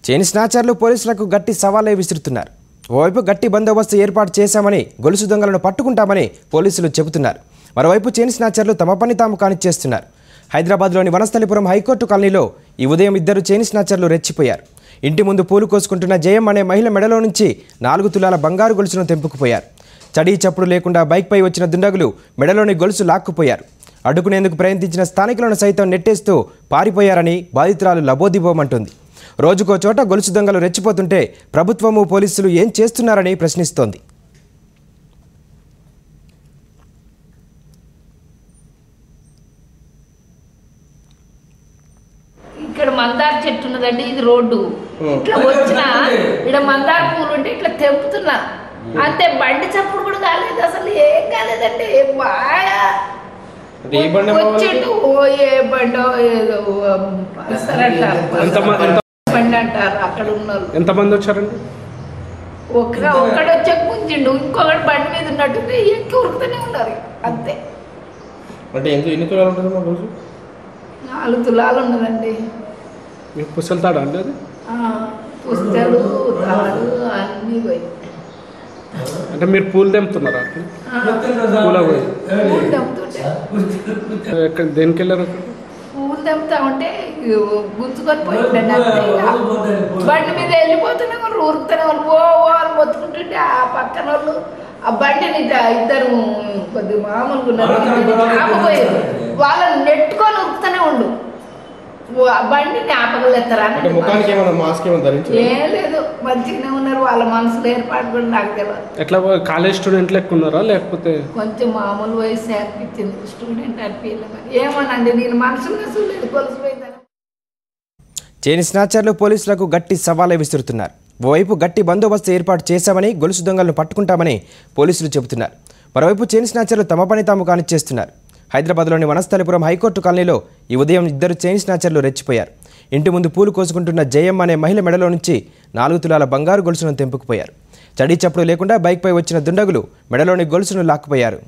Chain స్నాచర్లు పోలీసులకు గట్టి సవాలే విసురుతున్నారు. ఓవైపు గట్టి బందోబస్తు ఏర్పాటు చేశామని, గొలుసు దొంగలను పట్టుకుంటామని పోలీసులు చెబుతున్నారు. మరోవైపు చైన్ స్నాచర్లు తమ పని తాము కానిచ్చేస్తున్నారు. హైదరాబాద్లోని వనస్థలిపురం హైకోర్టు కాలనీలో ఈ ఉదయం ఇద్దరు చైన్ స్నాచర్లు రెచ్చిపోయారు. ఇంటి ముందు పూలు కోసుకుంటున్న జయం అనే మహిళ మెడలో నుంచి 4 తులాల బంగారు గొలుసును తెంపుకుపోయారు. చడీ చప్పుడు లేకుండా బైక్పై వచ్చిన దుండగులు మెడలోని గొలుసు లాక్కుపోయారు. అడ్డుకునేందుకు ప్రయత్నించిన స్థానికులను సైతం నెట్టేస్తూ పారిపోయారని బాధితురాలు లబోదిబోమంటుంది. రోజుకో చోట గొలుసు దొంగలు రెచ్చిపోతుంటే ప్రభుత్వము పోలీసులు ఏం చేస్తున్నారని ప్రశ్నిస్తోంది. ఇక్కడ మందార చెట్టు ఉన్నదండి, ఇది రోడ్డు. ఇట్లా వచ్చిన ఇక్కడ మందార పూలు ఉంటే ఇట్లా తెంపుతున్నా అంతే. బండి చప్పుడు కూడా కాలేదు, అసలు ఏం కాలేదండి. బాగా వచ్చిండు. ఓ ఏ బండో ఏదో బండి అంటారు అక్కడ ఉన్నారు. ఎంతమంది వచ్చారండి? ఒక్కడు వచ్చే గుంజిండు, ఇంకొకటి బండి మీద ఉన్నట్టు ఎక్కి ఉరుకుతూనే ఉన్నారు అంతే. అంటే ఎన్ని తులాలు ఉంటుంది మా రోజు? 4 తులాలు ఉన్నదండి. పుస్తలు తాడా అండి? అది పుస్తలు తాడు అన్నీ పోయి. అంటే మీరు పూలు తెంపుతున్నారా? పూల పోయి ఎక్కడ దేనికి వెళ్ళారు? పూలు తెంపుతా ఉంటే గుంజుకొని పోయిందండి అంతే. బండి మీద వెళ్ళిపోతూనే వాళ్ళు ఊరుకుతూనే వాళ్ళు ఓ అని మొత్తుకుంటుంటే ఆ పక్కన వాళ్ళు ఆ బండిని ఇద్దరు కొద్దిగా మామూలుగా ఉన్నారు ఆపపోయారు. వాళ్ళని నెట్టుకొని ఉరుకుతూనే ఉండు. బండిని ఆపగలుగుతారా? ఏం లేదు, మంచిగానే ఉన్నారు. వాళ్ళ మనసులో ఏర్పాటు కూడా నాకు తెలియదు. ఎట్లా కాలేజ్ స్టూడెంట్ లెక్క ఉన్నారా లేకపోతే కొంచెం మామూలు వయసు అనిపించింది. స్టూడెంట్ అనిపించలేదు ఏమోనండి, నేను మనసులో చూడలేదు కొలిసిపోయిందని. చైన్ స్నాచర్లు పోలీసులకు గట్టి సవాలే విసురుతున్నారు. ఓవైపు గట్టి బందోబస్తు ఏర్పాటు చేశామని, గొలుసు దొంగలను పట్టుకుంటామని పోలీసులు చెబుతున్నారు. మరోవైపు చైన్ స్నాచర్లు తమ పని తాము కానిచ్చేస్తున్నారు. హైదరాబాద్లోని వనస్థలిపురం హైకోర్టు కాలనీలో ఈ ఉదయం ఇద్దరు చైన్ స్నాచర్లు రెచ్చిపోయారు. ఇంటి ముందు పూలు కోసుకుంటున్న జయం అనే మహిళ మెడలో నుంచి 4 తులాల బంగారు గొలుసును తెంపుకుపోయారు. చడీ చప్పుడు లేకుండా బైక్పై వచ్చిన దుండగులు మెడలోని గొలుసును లాక్కుపోయారు.